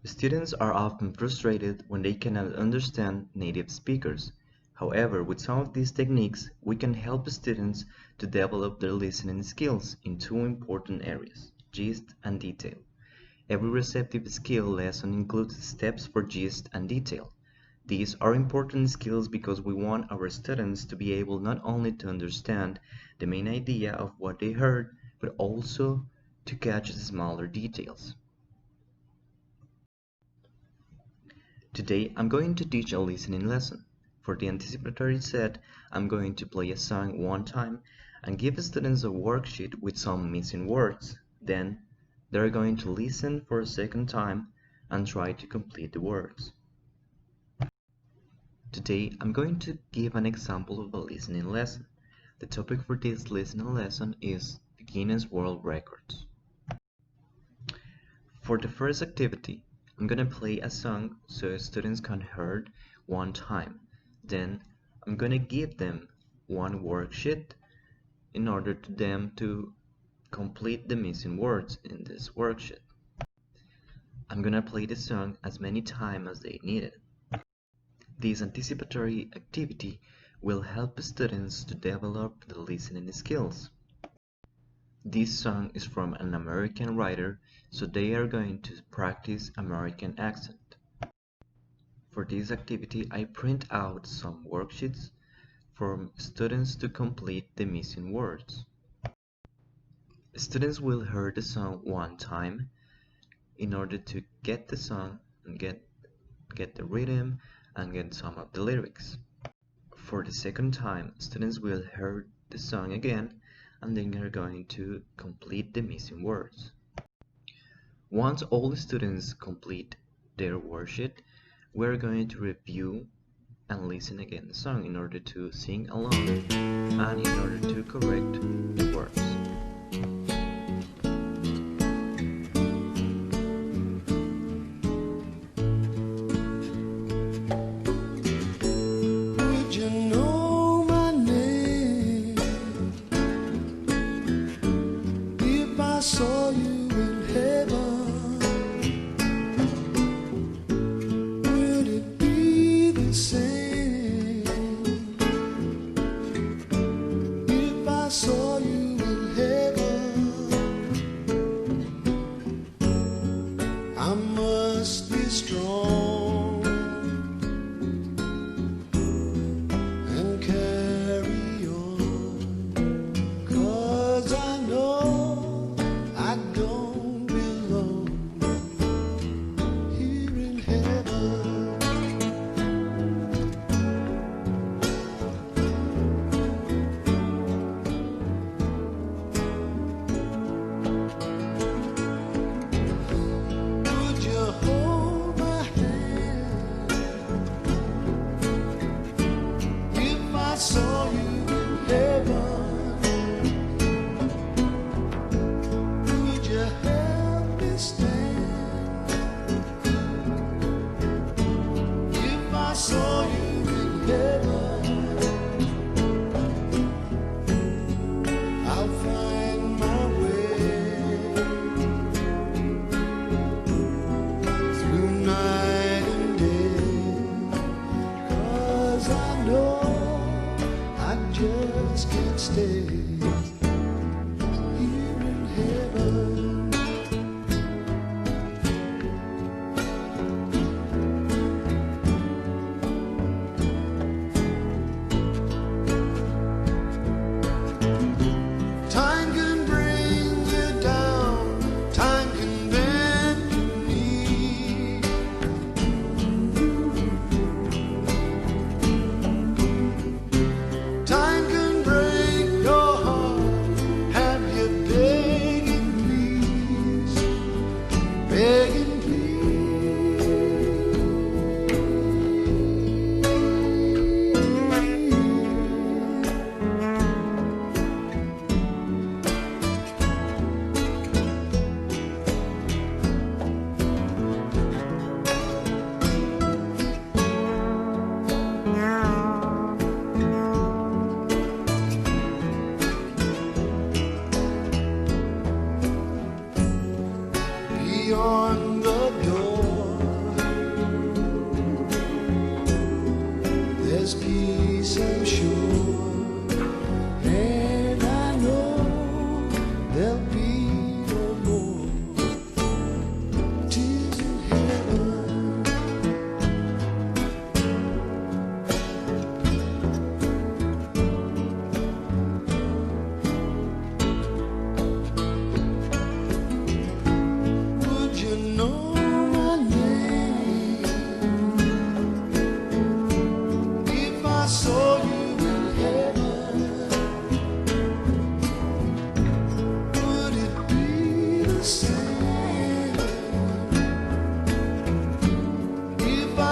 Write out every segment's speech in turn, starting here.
Students are often frustrated when they cannot understand native speakers. However, with some of these techniques, we can help students to develop their listening skills in two important areas, gist and detail. Every receptive skill lesson includes steps for gist and detail. These are important skills because we want our students to be able not only to understand the main idea of what they heard, but also to catch the smaller details. Today, I'm going to teach a listening lesson. For the anticipatory set, I'm going to play a song one time and give students a worksheet with some missing words. Then, they're going to listen for a second time and try to complete the words. Today, I'm going to give an example of a listening lesson. The topic for this listening lesson is the Guinness World Records. For the first activity, I'm gonna play a song so students can hear it one time. Then I'm gonna give them one worksheet in order to them to complete the missing words in this worksheet. I'm gonna play the song as many times as they need it. This anticipatory activity will help students to develop the listening skills. This song is from an American writer, so they are going to practice American accent. For this activity, I print out some worksheets for students to complete the missing words. Students will hear the song one time in order to get the song and get the rhythm and get some of the lyrics. For the second time, students will hear the song again and then are going to complete the missing words. Once all the students complete their worksheet, we're going to review and listen again the song in order to sing along and in order to correct the words. Saw you in heaven, would it be the same if I saw you in heaven? I must be strong and carry on, 'cause I know I don't belong here in heaven. Would you hold my hand if I saw you in heaven? If I saw you in heaven, I'll find my way through night and day, 'cause I know I just can't stay here in heaven.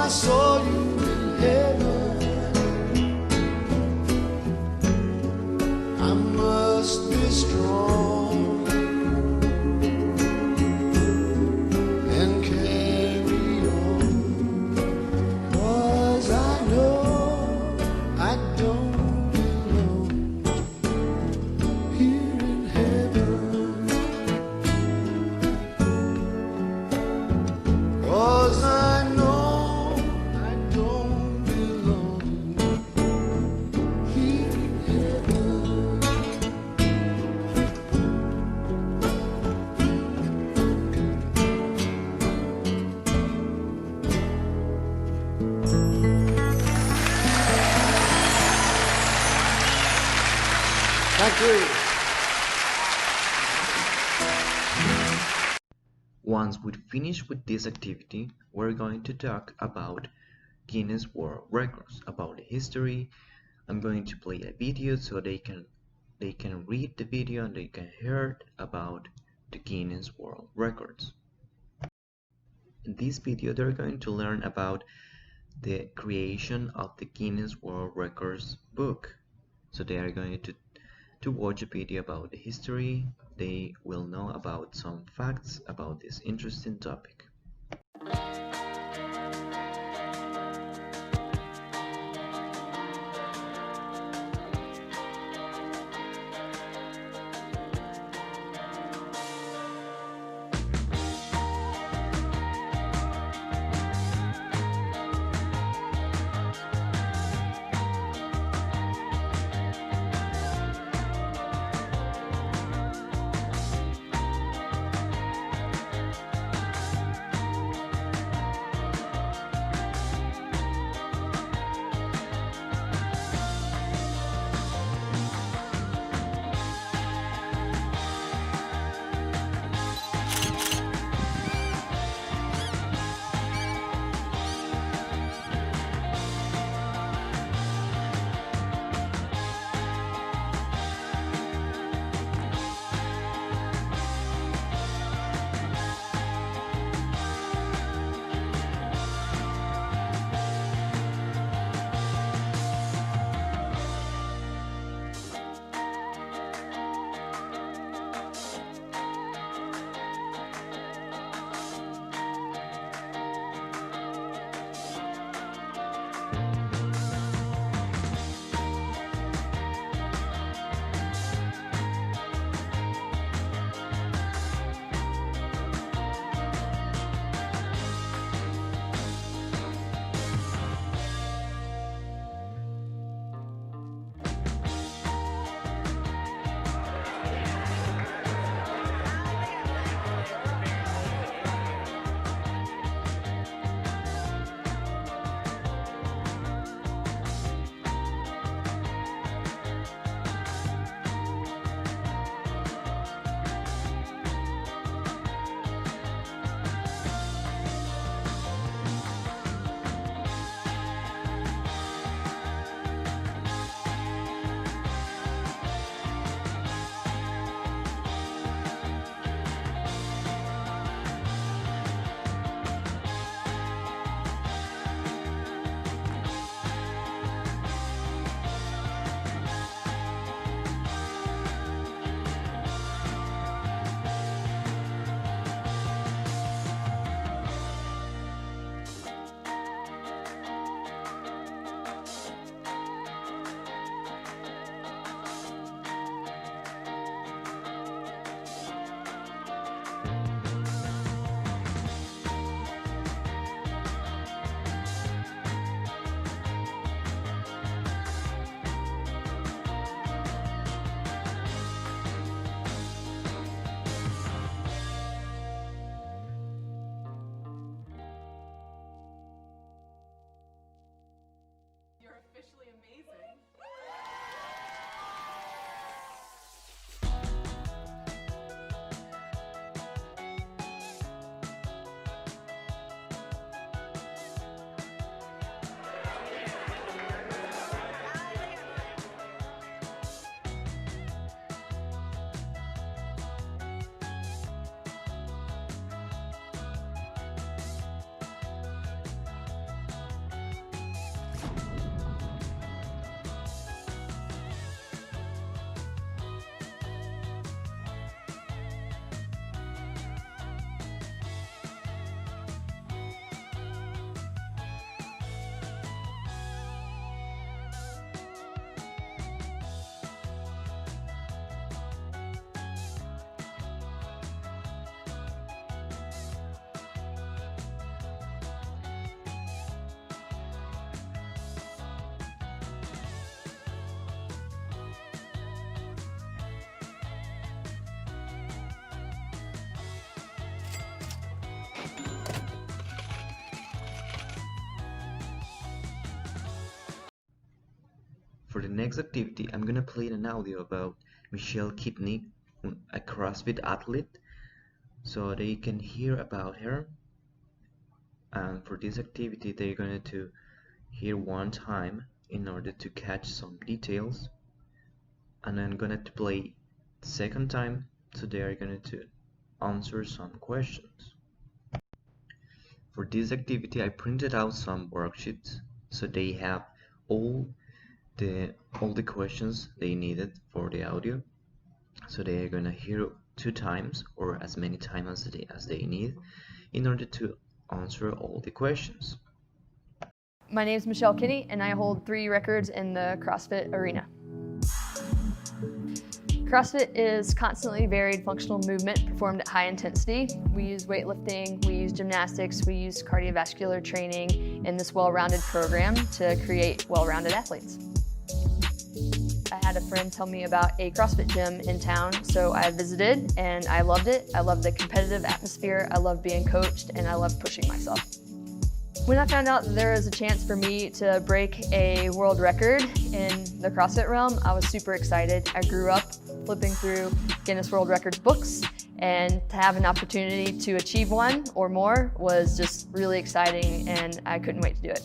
I saw you in heaven, I must be strong and carry on, 'cause I know I don't belong here in heaven, 'cause I know I don't belong here in heaven. Thank you. Once we finish with this activity, we're going to talk about Guinness World Records, about the history. I'm going to play a video so they can read the video and they can hear about the Guinness World Records. In this video, they're going to learn about the creation of the Guinness World Records book. So they are going to watch a video about the history. They will know about some facts about this interesting topic. For the next activity, I'm gonna play an audio about Michelle Kipney, a CrossFit athlete, so they can hear about her. And for this activity, they're going to hear one time in order to catch some details, and I'm gonna play the second time, so they are going to answer some questions. For this activity, I printed out some worksheets, so they have all the questions they needed for the audio. So they are gonna hear 2 times or as many times as they need in order to answer all the questions. My name is Michelle Kinney, and I hold 3 records in the CrossFit arena. CrossFit is constantly varied functional movement performed at high intensity. We use weightlifting, we use gymnastics, we use cardiovascular training in this well-rounded program to create well-rounded athletes. I had a friend tell me about a CrossFit gym in town, so I visited and I loved it. I loved the competitive atmosphere, I loved being coached, and I loved pushing myself. When I found out that there was a chance for me to break a world record in the CrossFit realm, I was super excited. I grew up flipping through Guinness World Records books, and to have an opportunity to achieve one or more was just really exciting, and I couldn't wait to do it.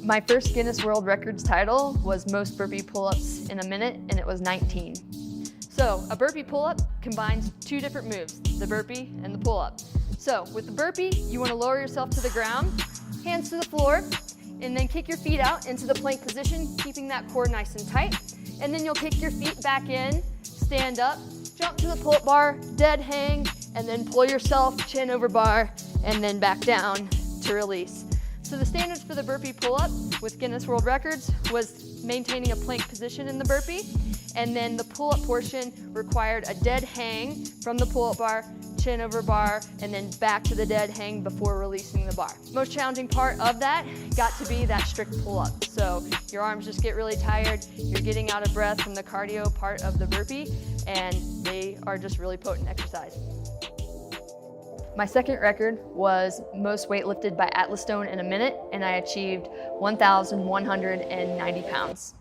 My first Guinness World Records title was most burpee pull-ups in a minute, and it was 19. So a burpee pull-up combines 2 different moves, the burpee and the pull-up. So with the burpee, you want to lower yourself to the ground, hands to the floor, and then kick your feet out into the plank position, keeping that core nice and tight. And then you'll kick your feet back in, stand up, jump to the pull-up bar, dead hang, and then pull yourself chin over bar, and then back down to release. So the standards for the burpee pull-up with Guinness World Records was maintaining a plank position in the burpee, and then the pull-up portion required a dead hang from the pull-up bar, chin over bar, and then back to the dead hang before releasing the bar. Most challenging part of that got to be that strict pull-up. So your arms just get really tired, you're getting out of breath from the cardio part of the burpee, and they are just really potent exercise. My second record was most weight lifted by Atlas Stone in a minute, and I achieved 1,190 pounds.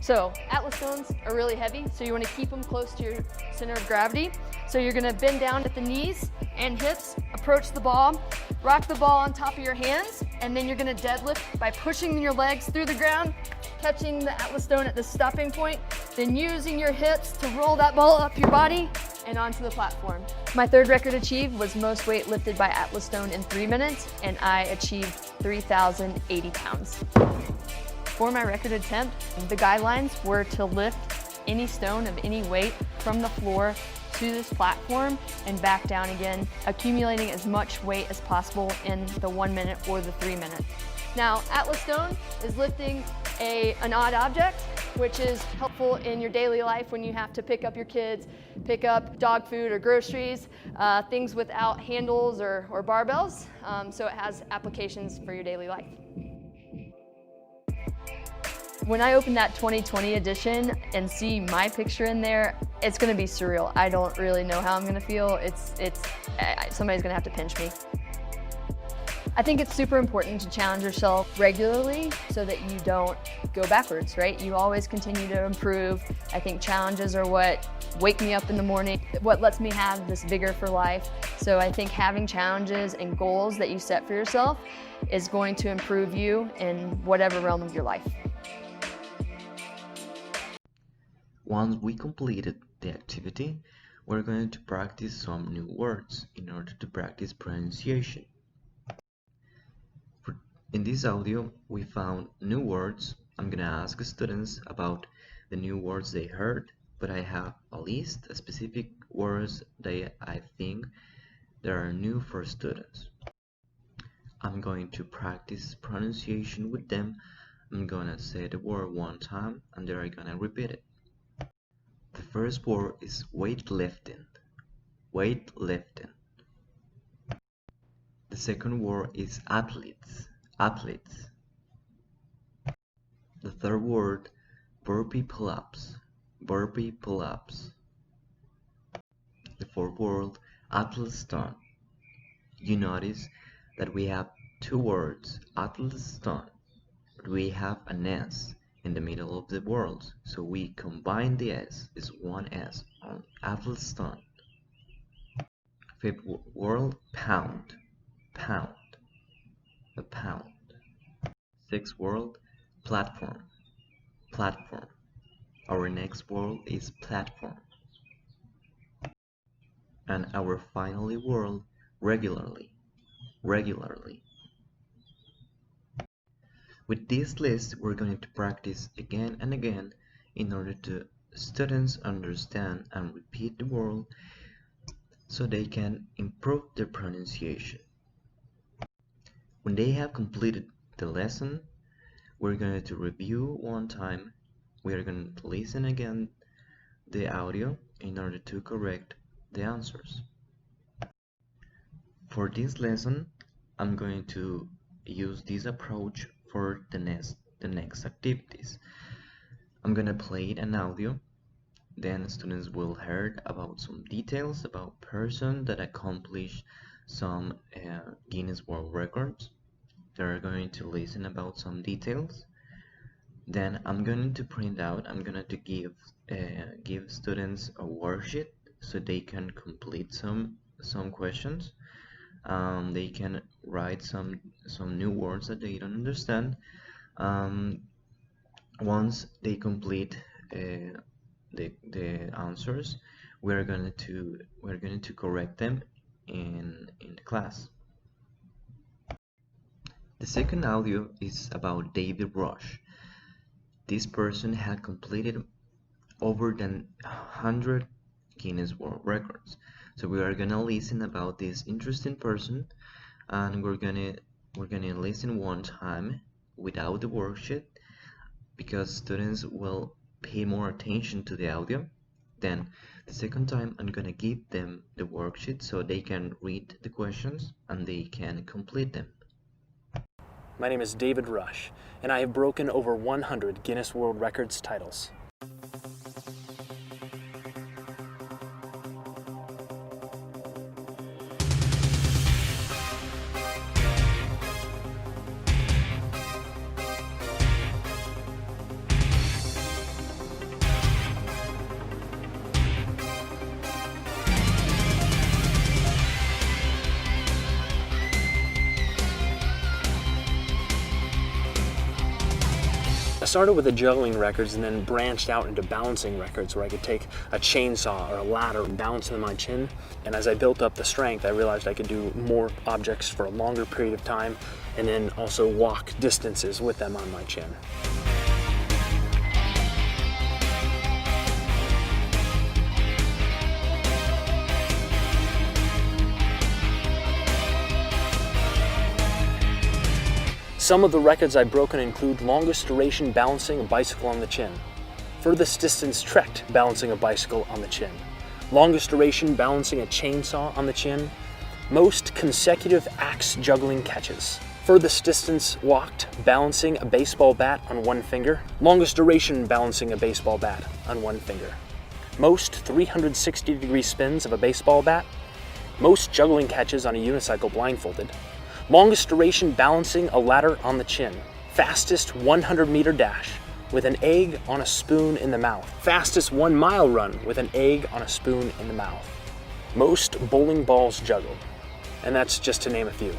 So Atlas stones are really heavy, so you want to keep them close to your center of gravity. So you're going to bend down at the knees and hips, approach the ball, rock the ball on top of your hands, and then you're going to deadlift by pushing your legs through the ground, catching the Atlas stone at the stopping point, then using your hips to roll that ball up your body and onto the platform. My third record achieved was most weight lifted by Atlas stone in 3 minutes, and I achieved 3,080 pounds. For my record attempt, the guidelines were to lift any stone of any weight from the floor to this platform and back down again, accumulating as much weight as possible in the 1 minute or the 3 minutes. Now, Atlas stone is lifting an odd object, which is helpful in your daily life when you have to pick up your kids, pick up dog food or groceries, things without handles or barbells, so it has applications for your daily life. When I open that 2020 edition and see my picture in there, it's going to be surreal. I don't really know how I'm going to feel. Somebody's going to have to pinch me. I think it's super important to challenge yourself regularly so that you don't go backwards, right? You always continue to improve. I think challenges are what wake me up in the morning, what lets me have this vigor for life. So I think having challenges and goals that you set for yourself is going to improve you in whatever realm of your life. Once we completed the activity, we're going to practice some new words in order to practice pronunciation. In this audio, we found new words. I'm gonna ask students about the new words they heard, but I have a list of specific words that I think that are new for students. I'm going to practice pronunciation with them. I'm gonna say the word one time and they're gonna repeat it. The first word is weightlifting. Weightlifting. The second word is athletes. Athletes. The third word, burpee pull-ups. Burpee pull-ups. The fourth word, Atlas stone. You notice that we have 2 words, Atlas stone. but we have an S in the middle of the world, so we combine the S, is one S on Athelstan. Fifth world, pound, pound, a pound. Sixth world, platform, platform. Our next world is platform. And our finally world, regularly, regularly. With this list, we're going to practice again and again in order to students understand and repeat the word so they can improve their pronunciation. When they have completed the lesson, we're going to review one time. We are going to listen again the audio in order to correct the answers. For this lesson, I'm going to use this approach for the next activities. I'm gonna play an audio, then students will hear about some details about person that accomplished some Guinness World Records. They're going to listen about some details. Then I'm going to print out, I'm going to give students a worksheet so they can complete some questions. They can write some new words that they don't understand. Once they complete the answers, we're going to correct them in the class. The second audio is about David Rush. This person had completed over than 100 Guinness World Records. So we are gonna listen about this interesting person, and we're gonna listen one time without the worksheet because students will pay more attention to the audio. Then the second time I'm gonna give them the worksheet so they can read the questions and they can complete them. My name is David Rush, and I have broken over 100 Guinness World Records titles. I started with the juggling records and then branched out into balancing records where I could take a chainsaw or a ladder and balance them on my chin. And as I built up the strength, I realized I could do more objects for a longer period of time and then also walk distances with them on my chin. Some of the records I've broken include longest duration balancing a bicycle on the chin, furthest distance trekked balancing a bicycle on the chin, longest duration balancing a chainsaw on the chin, most consecutive axe juggling catches, furthest distance walked balancing a baseball bat on one finger, longest duration balancing a baseball bat on one finger, most 360-degree spins of a baseball bat, most juggling catches on a unicycle blindfolded, longest duration balancing a ladder on the chin, fastest 100-meter dash with an egg on a spoon in the mouth, fastest 1-mile run with an egg on a spoon in the mouth, most bowling balls juggled, and that's just to name a few.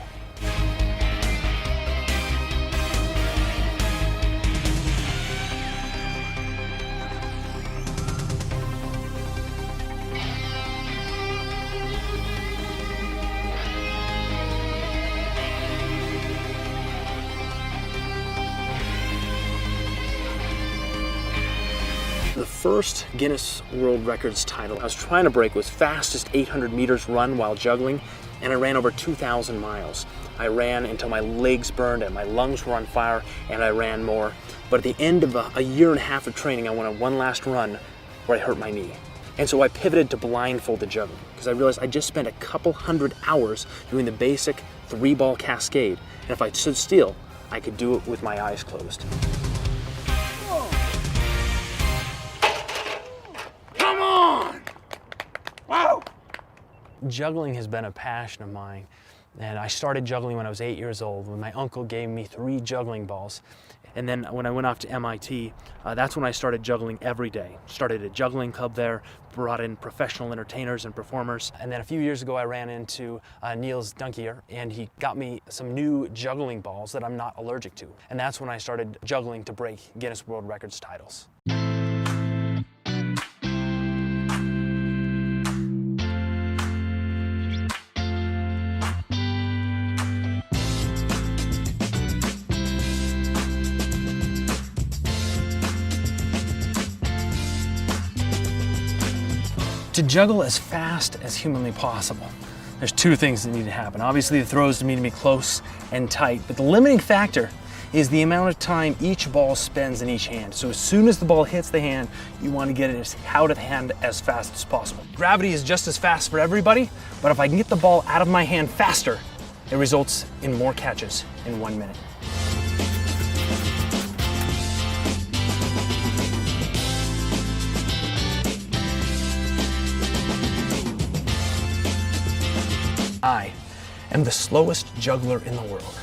The first Guinness World Records title I was trying to break was fastest 800 meters run while juggling, and I ran over 2,000 miles. I ran until my legs burned and my lungs were on fire, and I ran more. But at the end of a year and a half of training, I went on one last run where I hurt my knee. And so I pivoted to blindfolded juggling because I realized I just spent a couple hundred hours doing the basic 3-ball cascade, and if I stood still, I could do it with my eyes closed. Juggling has been a passion of mine And I started juggling when I was 8 years old, when my uncle gave me 3 juggling balls. And then when I went off to MIT, that's when I started juggling every day. Started a juggling club there, brought in professional entertainers and performers. And then a few years ago, I ran into Niels Dunkier, and he got me some new juggling balls that I'm not allergic to. And that's when I started juggling to break Guinness World Records titles. To juggle as fast as humanly possible, there's 2 things that need to happen. Obviously, the throws need to be close and tight, but the limiting factor is the amount of time each ball spends in each hand. So as soon as the ball hits the hand, you want to get it out of the hand as fast as possible. Gravity is just as fast for everybody, but if I can get the ball out of my hand faster, it results in more catches in 1 minute. I am the slowest juggler in the world.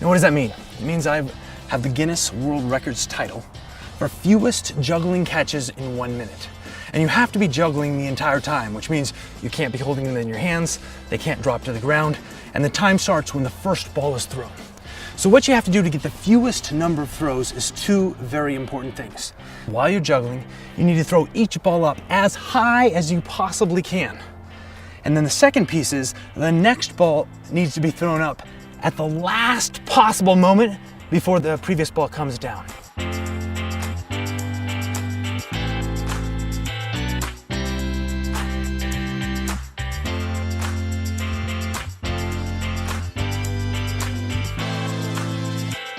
Now what does that mean? It means I have the Guinness World Records title for fewest juggling catches in 1 minute. And you have to be juggling the entire time, which means you can't be holding them in your hands, they can't drop to the ground, and the time starts when the first ball is thrown. So what you have to do to get the fewest number of throws is 2 very important things. While you're juggling, you need to throw each ball up as high as you possibly can. And then the second piece is the next ball needs to be thrown up at the last possible moment before the previous ball comes down.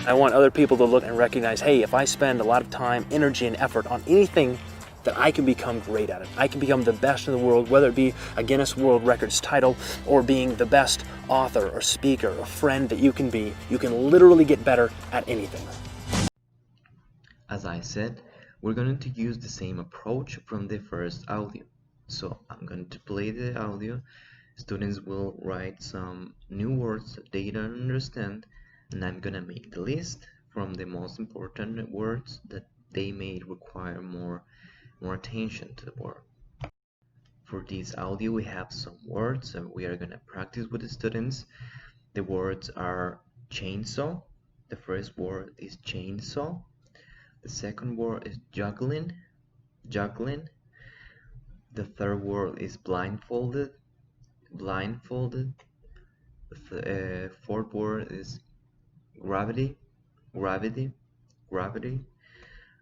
I want other people to look and recognize, hey, if I spend a lot of time, energy, and effort on anything, that I can become great at it. I can become the best in the world, whether it be a Guinness World Records title or being the best author or speaker or friend that you can be. You can literally get better at anything. As I said, we're going to use the same approach from the first audio. So I'm going to play the audio. Students will write some new words that they don't understand, and I'm going to make the list from the most important words that they may require more attention to the word. For this audio, we have some words and we are going to practice with the students. The words are chainsaw. The first word is chainsaw. The second word is juggling. The third word is blindfolded. The fourth word is gravity.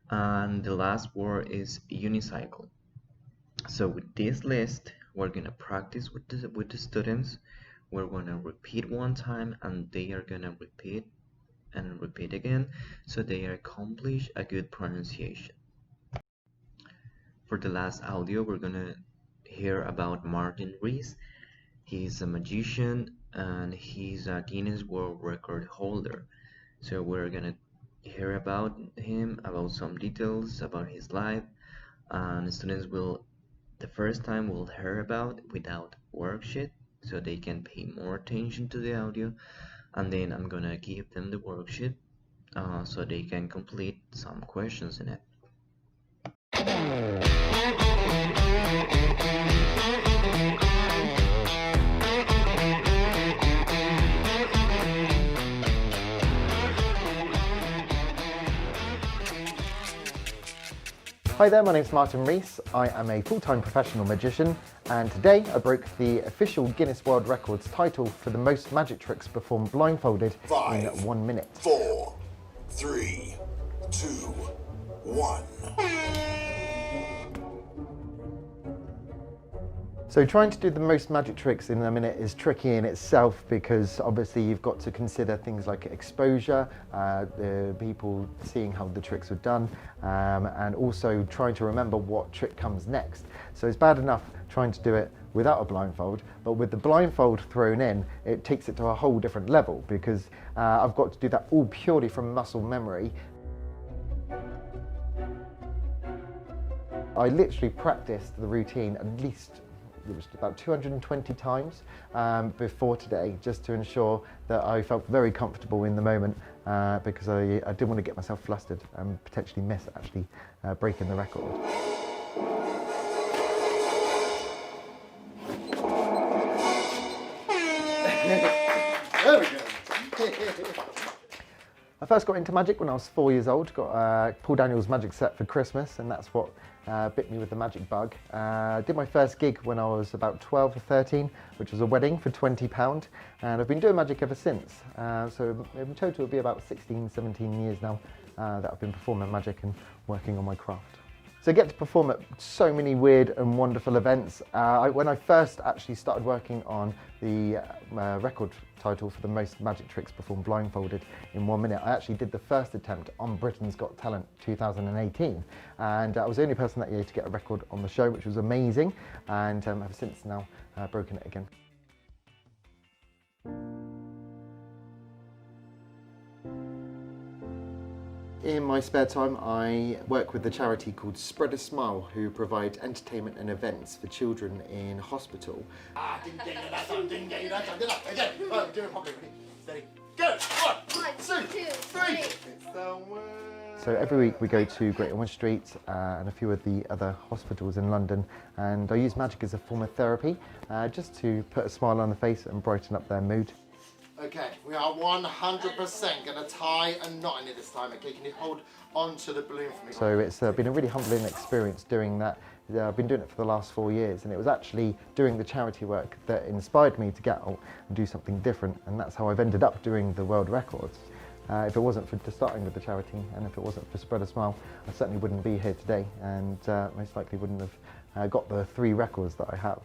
And the last word is unicycle. So with this list, we're gonna practice with the students. We're gonna repeat 1 time, and they are gonna repeat and repeat again, so they accomplish a good pronunciation. For the last audio, we're gonna hear about Martin Rees. He's a magician and he's a Guinness World Record holder. So we're gonna hear about him, about some details about his life, and students will the first time will hear about without worksheet, so they can pay more attention to the audio, and then I'm gonna give them the worksheet so they can complete some questions in it. Hi there, my name's Martin Rees. I am a full-time professional magician, and today I broke the official Guinness World Records title for the most magic tricks performed blindfolded in 1 minute. 4, 3, 2, 1. So trying to do the most magic tricks in a minute is tricky in itself, because obviously you've got to consider things like exposure, the people seeing how the tricks are done, and also trying to remember what trick comes next. So it's bad enough trying to do it without a blindfold, but with the blindfold thrown in, it takes it to a whole different level, because I've got to do that all purely from muscle memory. I literally practiced the routine at least it was about 220 times before today, just to ensure that I felt very comfortable in the moment, because I didn't want to get myself flustered and potentially miss actually breaking the record. There we go. I first got into magic when I was 4 years old, got Paul Daniels magic set for Christmas, and that's what bit me with the magic bug. Did my first gig when I was about 12 or 13, which was a wedding for £20, and I've been doing magic ever since. So in total it'll be about 16, 17 years now that I've been performing magic and working on my craft. So I get to perform at so many weird and wonderful events. When I first actually started working on the record title for the most magic tricks performed blindfolded in 1 minute, I actually did the first attempt on Britain's Got Talent 2018, and I was the only person that year to get a record on the show, which was amazing, and I've since now broken it again. In my spare time, I work with a charity called Spread a Smile, who provide entertainment and events for children in hospital. Again. Oh, do it properly. Ready? Go! 1, 2, 3. It's the word. So every week we go to Great Ormond Street and a few of the other hospitals in London, and I use magic as a form of therapy, just to put a smile on the face and brighten up their mood. Okay, we are 100% going to tie a knot in it this time. Okay, can you hold on to the balloon for me? So it's been a really humbling experience doing that. I've been doing it for the last 4 years, and it was actually doing the charity work that inspired me to get out and do something different, and that's how I've ended up doing the world records. If it wasn't for starting with the charity, and if it wasn't for Spread a Smile, I certainly wouldn't be here today, and most likely wouldn't have got the 3 records that I have.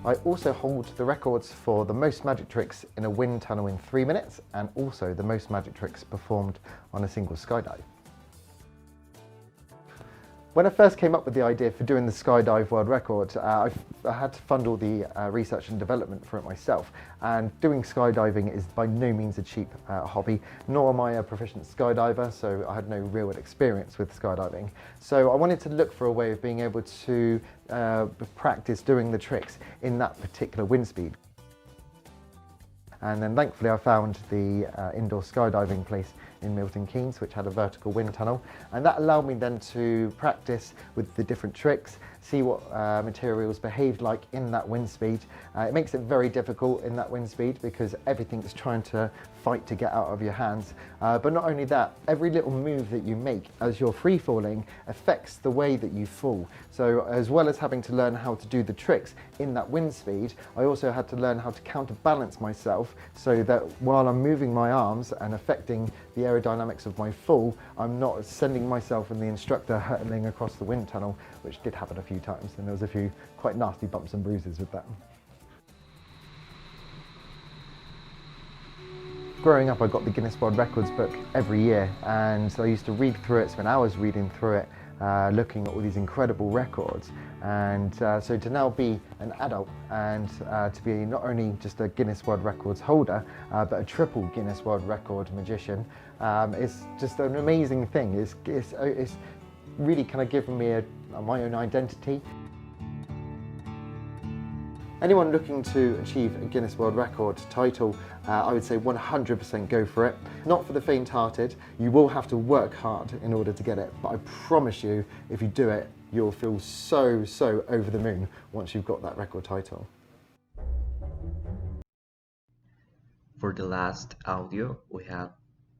I also hold the records for the most magic tricks in a wind tunnel in 3 minutes, and also the most magic tricks performed on a single skydive. When I first came up with the idea for doing the skydive world record, I had to fund all the research and development for it myself, and doing skydiving is by no means a cheap hobby, nor am I a proficient skydiver, so I had no real experience with skydiving. So I wanted to look for a way of being able to practice doing the tricks in that particular wind speed. And then thankfully I found the indoor skydiving place in Milton Keynes, which had a vertical wind tunnel, and that allowed me then to practice with the different tricks, see what materials behaved like in that wind speed. It makes it very difficult in that wind speed because everything's trying to fight to get out of your hands. But not only that, every little move that you make as you're free falling affects the way that you fall. So as well as having to learn how to do the tricks in that wind speed, I also had to learn how to counterbalance myself so that while I'm moving my arms and affecting the aerodynamics of my fall, I'm not sending myself and the instructor hurtling across the wind tunnel, which did happen a few times, and there was a few quite nasty bumps and bruises with that. Growing up, I got the Guinness World Records book every year, and so I used to read through it, spend hours reading through it, looking at all these incredible records. And so to now be an adult and to be not only just a Guinness World Records holder, but a triple Guinness World Record magician, is just an amazing thing. It's really kind of given me my own identity. Anyone looking to achieve a Guinness World Record title, I would say 100% go for it. Not for the faint-hearted. You will have to work hard in order to get it, but I promise you, if you do it, you'll feel so over the moon once you've got that record title. For the last audio, we have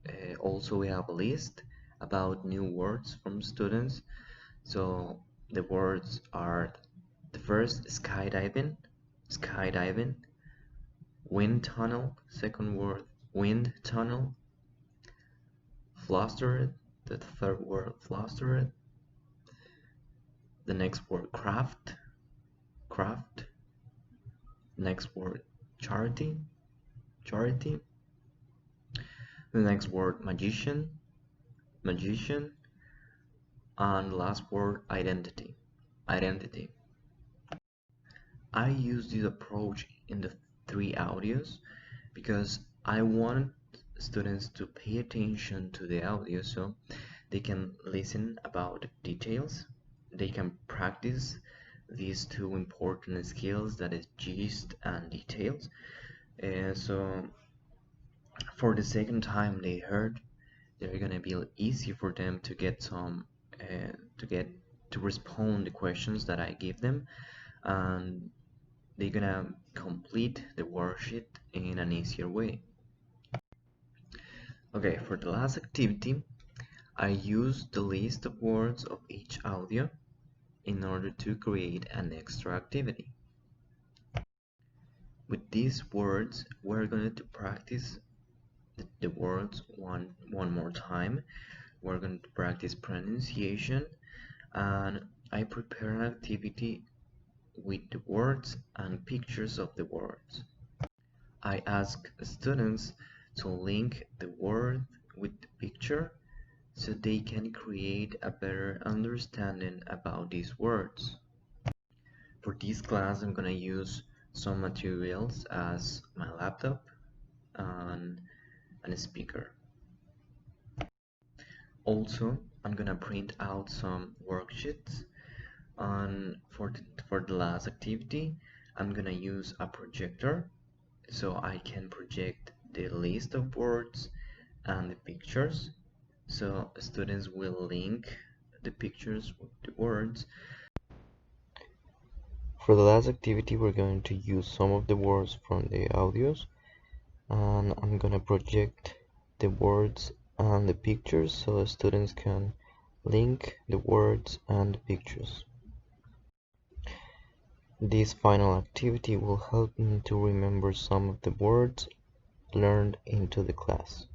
a list about new words from students. So the words are the first, skydiving, wind tunnel, second word, wind tunnel, flustered, the third word, flustered, the next word, craft, next word, charity, the next word, magician, and last word, identity. identity. I use this approach in the 3 audios because I want students to pay attention to the audio so they can listen about details, they can practice these 2 important skills, that is gist and details. So for the second time they heard, they're gonna be easy for them to get some to respond the questions that I give them, and they're gonna complete the worksheet in an easier way. Okay, for the last activity, I use the list of words of each audio in order to create an extra activity. With these words, we're going to practice the words one more time. We're going to practice pronunciation, and I prepare an activity with the words and pictures of the words. I ask students to link the word with the picture so they can create a better understanding about these words. For this class, I'm gonna use some materials as my laptop and a speaker. Also, I'm gonna print out some worksheets, and for the last activity, I'm gonna use a projector so I can project the list of words and the pictures, so students will link the pictures with the words. For the last activity, we're going to use some of the words from the audios, and I'm gonna project the words and the pictures so the students can link the words and the pictures. This final activity will help me to remember some of the words learned into the class.